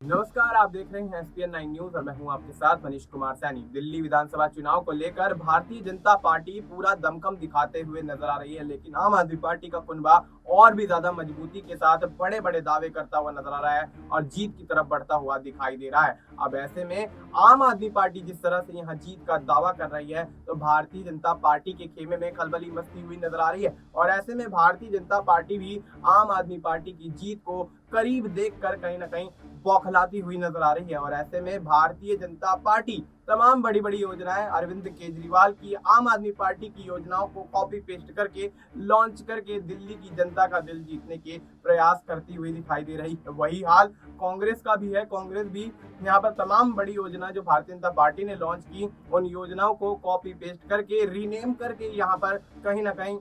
नमस्कार, आप देख रहे हैं एसपीएन 9 न्यूज और मैं हूं आपके साथ मनीष कुमार सैनी। दिल्ली विधानसभा चुनाव को लेकर भारतीय जनता पार्टी पूरा दमखम दिखाते हुए नजर आ रही है, लेकिन आम आदमी पार्टी का कुनबा और भी ज्यादा मजबूती के साथ बड़े बड़े दावे करता हुआ नजर आ रहा है और जीत की तरफ बढ़ता हुआ दिखाई दे रहा है। अब ऐसे में आम आदमी पार्टी जिस तरह से यहाँ जीत का दावा कर रही है, तो भारतीय जनता पार्टी के खेमे में खलबली मचती हुई नजर आ रही है और ऐसे में भारतीय जनता पार्टी भी आम आदमी पार्टी की जीत को करीब देखकर कहीं ना कहीं बौखलाती हुई नजर आ रही है। और ऐसे में भारतीय जनता पार्टी तमाम बड़ी बड़ी योजनाएं अरविंद केजरीवाल की आम आदमी पार्टी की योजनाओं को कॉपी पेस्ट करके लॉन्च करके दिल्ली की जनता का दिल जीतने के प्रयास करती हुई दिखाई दे रही है। वही हाल कांग्रेस का भी है। कांग्रेस भी यहाँ पर तमाम बड़ी योजना जो भारतीय जनता पार्टी ने लॉन्च की, उन योजनाओं को कॉपी पेस्ट करके रीनेम करके यहाँ पर कहीं ना कहीं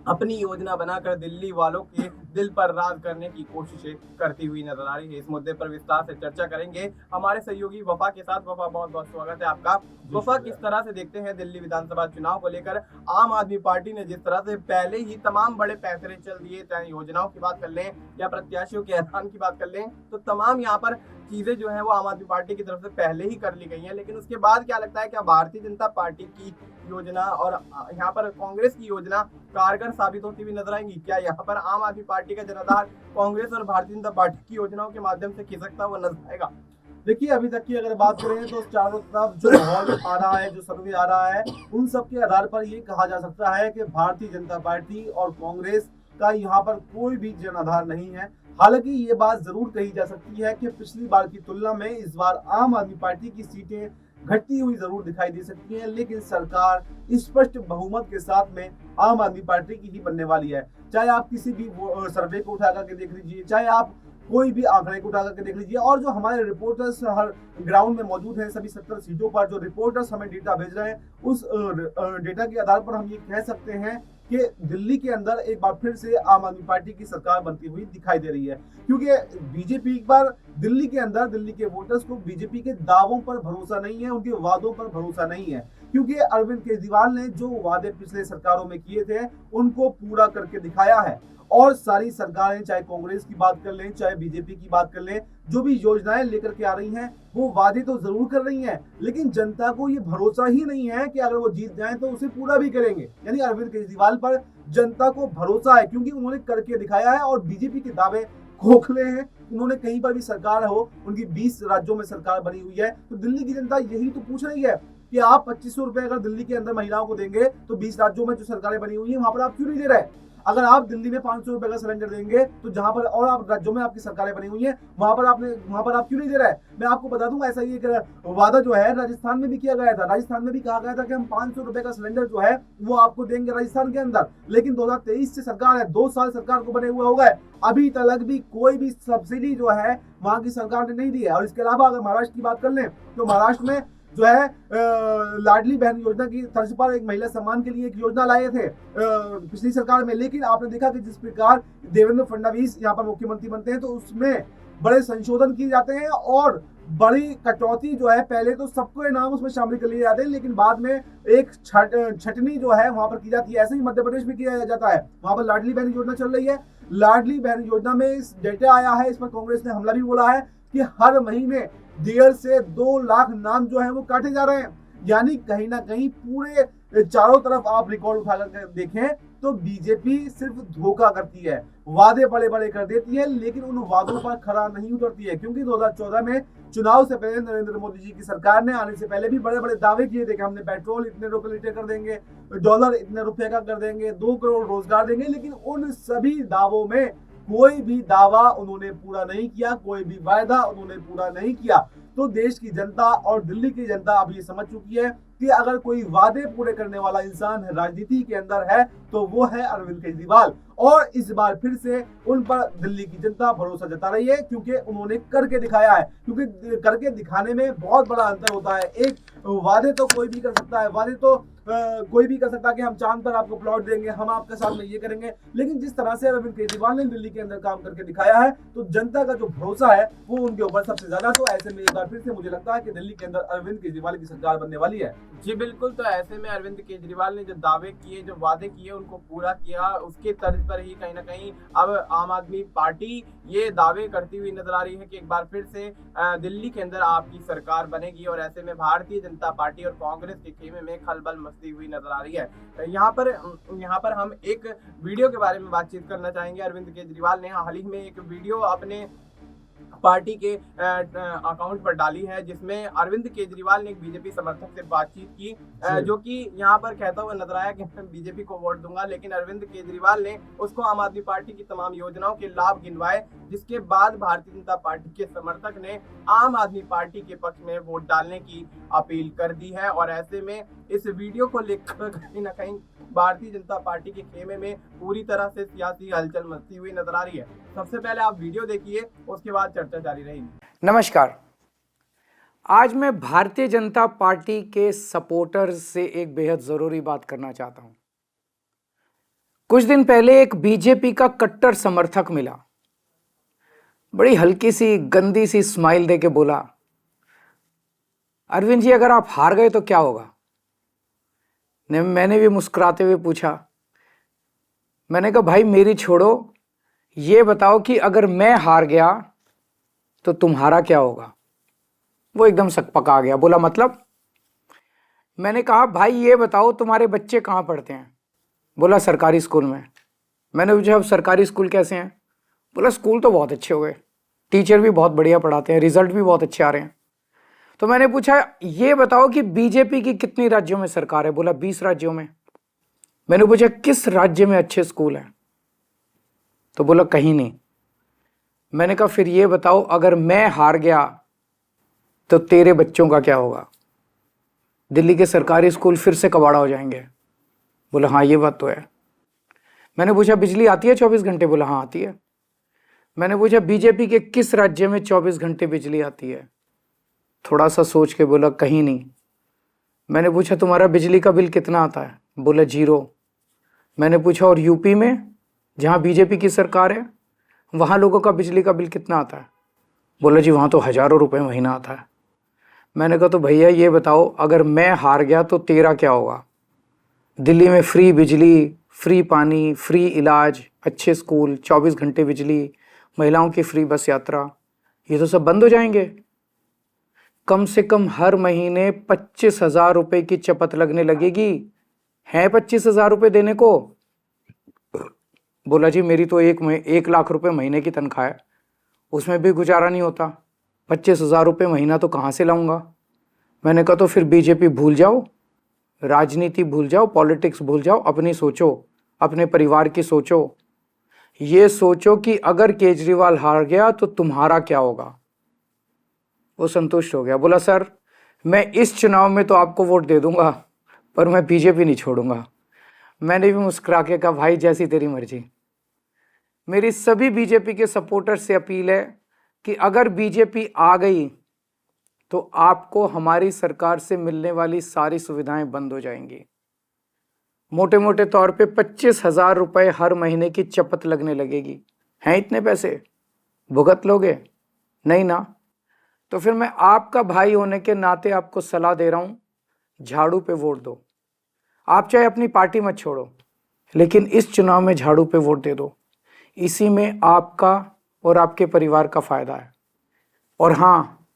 अपनी योजना बनाकर दिल्ली वालों के दिल पर राज करने की कोशिशें करती हुई नजर आ रही है। इस मुद्दे पर विस्तार से चर्चा करेंगे हमारे सहयोगी वफा के साथ। वफा, बहुत बहुत स्वागत है आपका। वफा, किस तरह से देखते हैं दिल्ली विधानसभा चुनाव को लेकर आम आदमी पार्टी ने जिस तरह से पहले ही तमाम बड़े फैसले चल दिए, चाहे योजनाओं की बात कर लें या प्रत्याशियों के ऐलान की बात कर लें, तो तमाम यहाँ पर चीजें जो है वो आम आदमी पार्टी की तरफ से पहले ही कर ली गई हैं। लेकिन उसके बाद क्या लगता है, क्या भारतीय जनता पार्टी की योजना और यहाँ पर कांग्रेस की योजना कारगर साबित होती हुई नजर आएंगी? क्या यहाँ पर आम आदमी पार्टी का जनाधार कांग्रेस और भारतीय जनता पार्टी की योजनाओं के माध्यम से खिसकता हुआ नजर आएगा? देखिए, अभी तक की अगर बात करें तो चारों तरफ जो माहौल आ रहा है, जो सर्वे आ रहा है, उन सब के आधार पर ये कहा जा सकता है कि भारतीय जनता पार्टी और कांग्रेस का यहाँ पर कोई भी जनाधार नहीं है। हालांकि ये बात जरूर कही जा सकती है कि पिछली बार की तुलना में इस बार आम आदमी पार्टी की सीटें घटती हुई जरूर दिखाई दे सकती हैं, लेकिन सरकार स्पष्ट बहुमत के साथ में आम आदमी पार्टी की ही बनने वाली है। चाहे आप किसी भी सर्वे को उठा करके देख लीजिए, चाहे आप कोई भी आंकड़े को उठा करके देख लीजिए, और जो हमारे रिपोर्टर्स हर ग्राउंड में मौजूद हैं, सभी 70 सीटों पर जो रिपोर्टर्स हमें डेटा भेज रहे हैं, उस डेटा के आधार पर हम ये कह सकते हैं कि दिल्ली के अंदर एक बार फिर से आम आदमी पार्टी की सरकार बनती हुई दिखाई दे रही है। क्योंकि बीजेपी एक बार दिल्ली के अंदर, दिल्ली के वोटर्स को बीजेपी के दावों पर भरोसा नहीं है, उनके वादों पर भरोसा नहीं है। क्योंकि अरविंद केजरीवाल ने जो वादे पिछले सरकारों में किए थे उनको पूरा करके दिखाया है। और सारी सरकारें, चाहे कांग्रेस की बात कर लें, चाहे बीजेपी की बात कर लें, जो भी योजनाएं लेकर के आ रही हैं वो वादे तो जरूर कर रही हैं, लेकिन जनता को ये भरोसा ही नहीं है कि अगर वो जीत जाएं तो उसे पूरा भी करेंगे। यानी अरविंद केजरीवाल पर जनता को भरोसा है क्योंकि उन्होंने करके दिखाया है। और बीजेपी के दावे खोखले हैं। उन्होंने कहीं पर भी सरकार हो, उनकी 20 राज्यों में सरकार बनी हुई है, तो दिल्ली की जनता यही तो पूछ रही है कि आप 2500 रुपए अगर दिल्ली के अंदर महिलाओं को देंगे तो 20 राज्यों में जो सरकारें बनी हुई है वहां पर आप क्यों नहीं दे रहे? अगर आप दिल्ली में 500 रुपए का सिलेंडर देंगे तो जहां पर और आप राज्यों में आपकी सरकारें बनी हुई हैं वहां पर आप क्यों नहीं दे रहे? मैं आपको बता दूंगा, ऐसा ही एक वादा जो है राजस्थान में भी किया गया था। राजस्थान में भी कहा गया था कि हम 500 रुपए का सिलेंडर जो है वो आपको देंगे राजस्थान के अंदर। लेकिन 2023 से सरकार है, 2 साल सरकार को बने हुए हो गए, अभी तक भी कोई भी सब्सिडी जो है वहां की सरकार ने नहीं दी है। और इसके अलावा अगर महाराष्ट्र की बात कर लें तो महाराष्ट्र में जो है लाडली बहन योजना की तर्ज पर एक महिला सम्मान के लिए एक योजना लाए थे पिछली सरकार में। लेकिन आपने देखा कि जिस प्रकार देवेंद्र फडणवीस यहाँ पर मुख्यमंत्री बनते हैं तो उसमें बड़े संशोधन किए जाते हैं और बड़ी कटौती जो है, पहले तो सबको नाम उसमें शामिल कर लिए जाते हैं लेकिन बाद में एक छटनी जो है वहां पर की जाती है। ऐसे ही मध्य प्रदेश में किया जाता है, वहां पर लाडली बहन योजना चल रही है। लाडली बहन योजना में इस डेटा आया है, इस पर कांग्रेस ने हमला भी बोला है कि हर महीने 1.5 से 2 लाख नाम जो है वो काटे जा रहे हैं। यानी कहीं ना कहीं पूरे चारों तरफ आप रिकॉर्ड उठा कर देखें तो बीजेपी सिर्फ धोखा करती है, वादे बड़े बड़े कर देती है लेकिन उन वादों पर खरा नहीं उतरती है। क्योंकि 2014 में चुनाव से पहले नरेंद्र मोदी जी की सरकार ने आने से पहले भी बड़े बड़े दावे किए थे कि हमने पेट्रोल इतने रुपए लीटर कर देंगे, डॉलर इतने रुपए का कर देंगे, 2 करोड़ रोजगार देंगे, लेकिन उन सभी दावों में कोई भी दावा उन्होंने पूरा नहीं किया, कोई भी वायदा उन्होंने पूरा नहीं किया। तो देश की जनता और दिल्ली की जनता अब ये समझ चुकी है कि अगर कोई वादे पूरे करने वाला इंसान राजनीति के अंदर है तो वो है अरविंद केजरीवाल। और इस बार फिर से उन पर दिल्ली की जनता भरोसा जता रही है क्योंकि उन्होंने करके दिखाया है। क्योंकि करके दिखाने में बहुत बड़ा अंतर होता है। एक वादे तो कोई भी कर सकता है, वादे तो कोई भी कर सकता है कि हम चांद पर आपको प्लॉट देंगे, हम आपके साथ में ये करेंगे, लेकिन जिस तरह से अरविंद केजरीवाल ने दिल्ली के अंदर काम करके दिखाया है तो जनता का जो भरोसा है वो उनके ऊपर सबसे ज्यादा। तो ऐसे में एक बार फिर से मुझे लगता है कि दिल्ली के अंदर अरविंद केजरीवाल की सरकार बनने वाली है। जी बिल्कुल। तो ऐसे में अरविंद केजरीवाल ने जो दावे किए, जो वादे किए, उनको पूरा किया, उसके तर्ज पर ही कहीं ना कहीं अब आम आदमी पार्टी ये दावे करती हुई नजर आ रही है कि एक बार फिर से दिल्ली के अंदर आपकी सरकार बनेगी, और ऐसे में भारतीय जनता पार्टी और कांग्रेस के खेमे में खलबल मचती हुई नजर आ रही है। यहाँ पर हम एक वीडियो के बारे में बातचीत करना चाहेंगे। अरविंद केजरीवाल ने हाल ही में एक वीडियो अपने पार्टी के अकाउंट पर डाली है, जिसमें अरविंद केजरीवाल ने एक बीजेपी समर्थक से बातचीत की, जो कि यहाँ पर कहता हुआ नजर आया कि मैं बीजेपी को वोट दूंगा, लेकिन अरविंद केजरीवाल ने उसको आम आदमी पार्टी की तमाम योजनाओं के लाभ गिनवाए, जिसके बाद भारतीय जनता पार्टी के समर्थक ने आम आदमी पार्टी के पक्ष में वोट डालने की अपील कर दी है। और ऐसे में इस वीडियो को लेकर कहीं ना कहीं भारतीय जनता पार्टी के खेमे में पूरी तरह से सियासी हलचल मचती हुई नजर आ रही है। सबसे पहले आप वीडियो देखिए, उसके बाद चर्चा जारी रहेगी। नमस्कार, आज मैं भारतीय जनता पार्टी के सपोर्टर्स से एक बेहद जरूरी बात करना चाहता हूं। कुछ दिन पहले एक बीजेपी का कट्टर समर्थक मिला, बड़ी हल्की सी गंदी सी स्माइल देके बोला, अरविंद जी अगर आप हार गए तो क्या होगा। मैंने भी मुस्कुराते हुए पूछा, मैंने कहा भाई मेरी छोड़ो, ये बताओ कि अगर मैं हार गया तो तुम्हारा क्या होगा। वो एकदम सकपका गया, बोला मतलब। मैंने कहा भाई ये बताओ तुम्हारे बच्चे कहाँ पढ़ते हैं। बोला सरकारी स्कूल में। मैंने पूछा अब सरकारी स्कूल कैसे हैं। बोला स्कूल तो बहुत अच्छे हो गए, टीचर भी बहुत बढ़िया पढ़ाते हैं, रिजल्ट भी बहुत अच्छे आ रहे हैं। तो मैंने पूछा ये बताओ कि बीजेपी की कितनी राज्यों में सरकार है। बोला 20 राज्यों में। मैंने पूछा किस राज्य में अच्छे स्कूल हैं, तो बोला कहीं नहीं। मैंने कहा फिर ये बताओ अगर मैं हार गया तो तेरे बच्चों का क्या होगा। दिल्ली के सरकारी स्कूल फिर से कबाड़ा हो जाएंगे। बोला हाँ ये बात तो है। मैंने पूछा बिजली आती है 24 घंटे। बोला हाँ आती है। मैंने पूछा बीजेपी के किस राज्य में 24 घंटे बिजली आती है। थोड़ा सा सोच के बोला कहीं नहीं। मैंने पूछा तुम्हारा बिजली का बिल कितना आता है। बोला 0। मैंने पूछा और यूपी में जहाँ बीजेपी की सरकार है वहाँ लोगों का बिजली का बिल कितना आता है। बोला जी वहाँ तो हज़ारों रुपए महीना आता है। मैंने कहा तो भैया ये बताओ अगर मैं हार गया तो तेरा क्या होगा। दिल्ली में फ्री बिजली, फ्री पानी, फ्री इलाज, अच्छे स्कूल, 24 घंटे बिजली, महिलाओं की फ्री बस यात्रा, ये तो सब बंद हो जाएंगे। कम से कम हर महीने 25,000 रुपये की चपत लगने लगेगी। है 25,000 रुपये देने को। बोला जी मेरी तो 1 लाख रुपए महीने की तनख्वाह है, उसमें भी गुजारा नहीं होता, 25,000 रुपये महीना तो कहाँ से लाऊंगा। मैंने कहा तो फिर बीजेपी भूल जाओ, राजनीति भूल जाओ, पॉलिटिक्स भूल जाओ, अपनी सोचो, अपने परिवार की सोचो। ये सोचो कि अगर केजरीवाल हार गया तो तुम्हारा क्या होगा। वो संतुष्ट हो गया। बोला सर मैं इस चुनाव में तो आपको वोट दे दूंगा पर मैं बीजेपी नहीं छोड़ूंगा। मैंने भी मुस्कुरा के कहा भाई जैसी तेरी मर्जी। मेरी सभी बीजेपी के सपोर्टर से अपील है कि अगर बीजेपी आ गई तो आपको हमारी सरकार से मिलने वाली सारी सुविधाएं बंद हो जाएंगी। मोटे मोटे तौर पे 25,000 रुपये हर महीने की चपत लगने लगेगी। हैं इतने पैसे भुगत लोगे? नहीं ना। तो फिर मैं आपका भाई होने के नाते आपको सलाह दे रहा हूं, झाड़ू पे वोट दो। आप चाहे अपनी पार्टी मत छोड़ो, लेकिन इस चुनाव में झाड़ू पे वोट दे दो। इसी में आपका और आपके परिवार का फायदा है। और हाँ,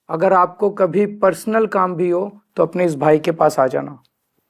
अगर आपको कभी पर्सनल काम भी हो तो अपने इस भाई के पास आ जाना,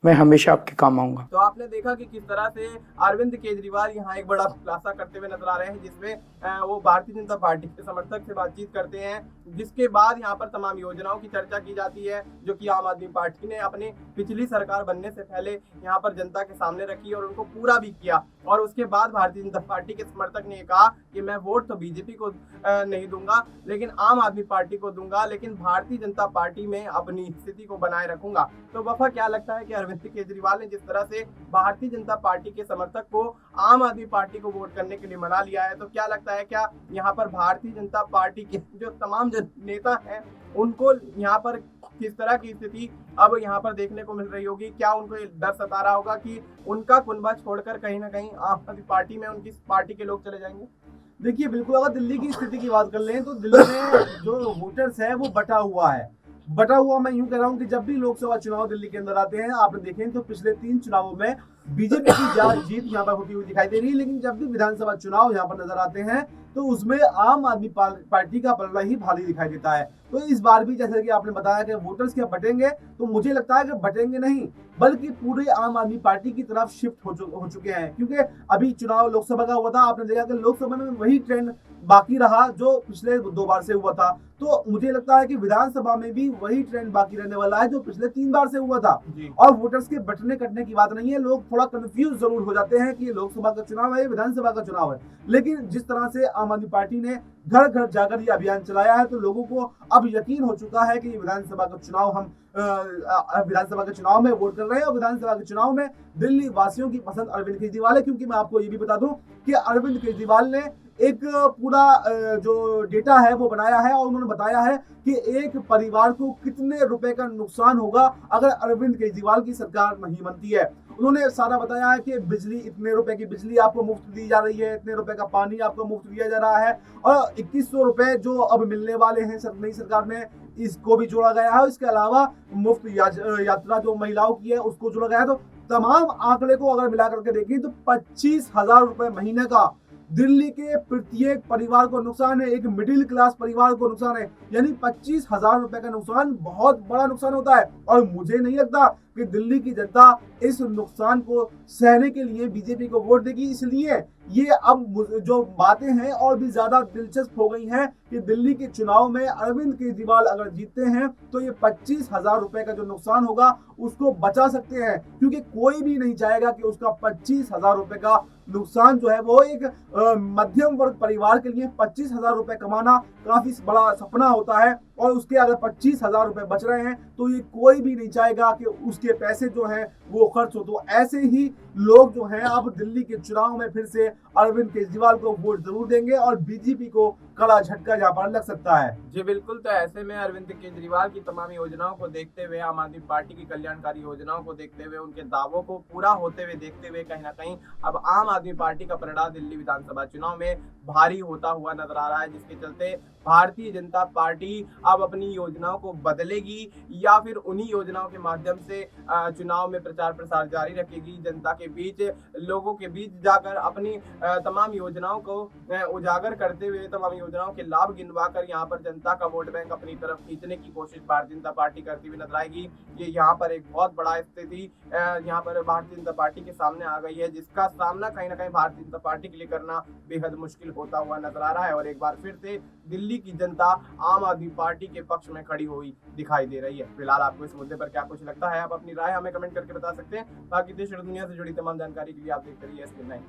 मैं हमेशा आपके काम आऊंगा। तो आपने देखा कि किस तरह से अरविंद केजरीवाल यहाँ एक बड़ा खुलासा करते हुए नजर आ रहे हैं, जिसमें वो भारतीय जनता पार्टी के समर्थक से बातचीत करते हैं, जिसके बाद यहाँ पर तमाम योजनाओं की चर्चा की जाती है जो कि आम आदमी पार्टी ने अपनी पिछली सरकार बनने से पहले यहाँ पर जनता के सामने रखी और उनको पूरा भी किया। और उसके बाद भारतीय जनता पार्टी के समर्थक ने कहा कि मैं वोट तो बीजेपी को नहीं दूंगा, लेकिन आम आदमी पार्टी को दूंगा, लेकिन भारतीय जनता पार्टी में अपनी स्थिति को बनाए रखूंगा। तो वफा क्या लगता है कि अरविंद केजरीवाल ने जिस तरह से भारतीय जनता पार्टी के समर्थक को आम आदमी पार्टी को वोट करने के लिए मना लिया है, तो क्या लगता है क्या यहाँ पर भारतीय जनता पार्टी के जो तमाम नेता हैं उनको यहाँ पर किस तरह की स्थिति अब यहाँ पर देखने को मिल रही होगी? क्या उनको डर सता रहा होगा कि उनका कुनबा छोड़कर कहीं ना कहीं आम आदमी पार्टी में उनकी पार्टी के लोग चले जाएंगे? देखिए बिल्कुल, अगर दिल्ली की स्थिति की बात कर लें तो दिल्ली में जो वोटर्स है वो बटा हुआ है। बटा हुआ मैं यूं कह रहा हूं कि जब भी लोकसभा चुनाव दिल्ली के अंदर आते हैं, आपने देखें तो पिछले 3 चुनावों में बीजेपी की जीत यहाँ पर होती हुई दिखाई दे रही है। लेकिन जब भी विधानसभा चुनाव यहाँ पर नजर आते हैं तो उसमें आम आदमी पार्टी का पलड़ा ही भारी दिखाई देता है। तो इस बार भी जैसे कि आपने बताया कि वोटर्स क्या बटेंगे, तो मुझे लगता है कि बटेंगे नहीं बल्कि पूरे आम आदमी पार्टी की तरफ शिफ्ट हो चुके हैं। क्योंकि अभी चुनाव लोकसभा का हुआ था, आपने देखा कि लोकसभा में वही ट्रेंड बाकी रहा जो पिछले 2 बार से हुआ था। तो मुझे लगता है कि विधानसभा में भी वही ट्रेंड बाकी रहने वाला है जो पिछले 3 बार से हुआ था। और वोटर्स के बटने कटने की बात नहीं है, लोग थोड़ा कंफ्यूज जरूर हो जाते हैं कि ये लोकसभा का चुनाव है, विधानसभा का चुनाव है। लेकिन जिस तरह से आम आदमी पार्टी ने घर घर जाकर ये अभियान चलाया है तो लोगों को अब यकीन हो चुका है कि विधानसभा का चुनाव हम विधानसभा के चुनाव में वोट कर रहे हैं। और विधानसभा के चुनाव में दिल्ली वासियों की पसंद अरविंद केजरीवाल है। क्योंकि मैं आपको ये भी बता दूं कि अरविंद केजरीवाल ने एक पूरा जो डेटा है वो बनाया है और उन्होंने बताया है कि एक परिवार को कितने रुपए का नुकसान होगा अगर अरविंद केजरीवाल की सरकार नहीं बनती है। उन्होंने सारा बताया है कि बिजली, इतने रुपए की बिजली आपको मुफ्त दी जा रही है, इतने रुपए का पानी आपको मुफ्त दिया जा रहा है और 2100 रुपए जो अब मिलने वाले हैं नई सरकार में, इसको भी जोड़ा गया है। इसके अलावा मुफ्त यात्रा जो महिलाओं की है उसको जोड़ा गया है। तो तमाम आंकड़े को अगर मिला करके देखें तो 25,000 रुपए महीने का दिल्ली के प्रत्येक परिवार को नुकसान है। एक मिडिल क्लास परिवार को नुकसान है, यानी 25,000 रुपए का नुकसान बहुत बड़ा नुकसान होता है। और मुझे नहीं लगता कि दिल्ली की जनता इस नुकसान को सहने के लिए बीजेपी को वोट देगी। इसलिए ये अब जो बातें हैं और भी ज्यादा दिलचस्प हो गई हैं कि दिल्ली के चुनाव में अरविंद केजरीवाल अगर जीतते हैं तो ये 25,000 रुपए का जो नुकसान होगा उसको बचा सकते हैं। क्योंकि कोई भी नहीं चाहेगा कि उसका 25,000 रुपए का नुकसान जो है वो एक मध्यम वर्ग परिवार के लिए 25,000 रुपए कमाना काफी बड़ा सपना होता है। और उसके अगर 25,000 रुपए बच रहे हैं तो ये कोई भी नहीं चाहेगा कि उसके पैसे जो हैं वो खर्च हो। तो ऐसे ही लोग जो हैं अब दिल्ली के चुनाव में फिर से अरविंद केजरीवाल को वोट जरूर देंगे और बीजेपी को कड़ा झटका यहाँ पर लग सकता है। जी बिल्कुल। तो ऐसे में अरविंद केजरीवाल की तमाम योजनाओं को देखते हुए, आम आदमी पार्टी की कल्याणकारी योजनाओं को देखते हुए, उनके दावों को पूरा होते हुए देखते हुए कहीं ना कहीं अब आम आदमी पार्टी का परिणाम दिल्ली विधानसभा चुनाव में भारी होता हुआ नजर आ रहा है। जिसके चलते भारतीय जनता पार्टी अब अपनी योजनाओं को बदलेगी या फिर उन्हीं योजनाओं के माध्यम से चुनाव में प्रचार प्रसार जारी रखेगी, जनता के बीच, लोगों के बीच जाकर अपनी तमाम योजनाओं को उजागर करते हुए, तमाम योजनाओं के लाभ गिनवा कर यहाँ पर जनता का वोट बैंक अपनी तरफ खींचने की कोशिश भारतीय जनता पार्टी करती हुई नजर आएगी। ये यहाँ पर एक बहुत बड़ा स्थिति यहाँ पर भारतीय जनता पार्टी के सामने आ गई है, जिसका सामना कहीं ना कहीं भारतीय जनता पार्टी के लिए करना बेहद मुश्किल होता हुआ नजर आ रहा है। और एक बार फिर से दिल्ली की जनता आम आदमी पार्टी के पक्ष में खड़ी हुई दिखाई दे रही है। फिलहाल आपको इस मुद्दे पर क्या कुछ लगता है, आप अपनी राय हमें कमेंट करके बता सकते हैं। बाकी देश और दुनिया से जुड़ी तमाम जानकारी के लिए आप देखते रहिए SK9।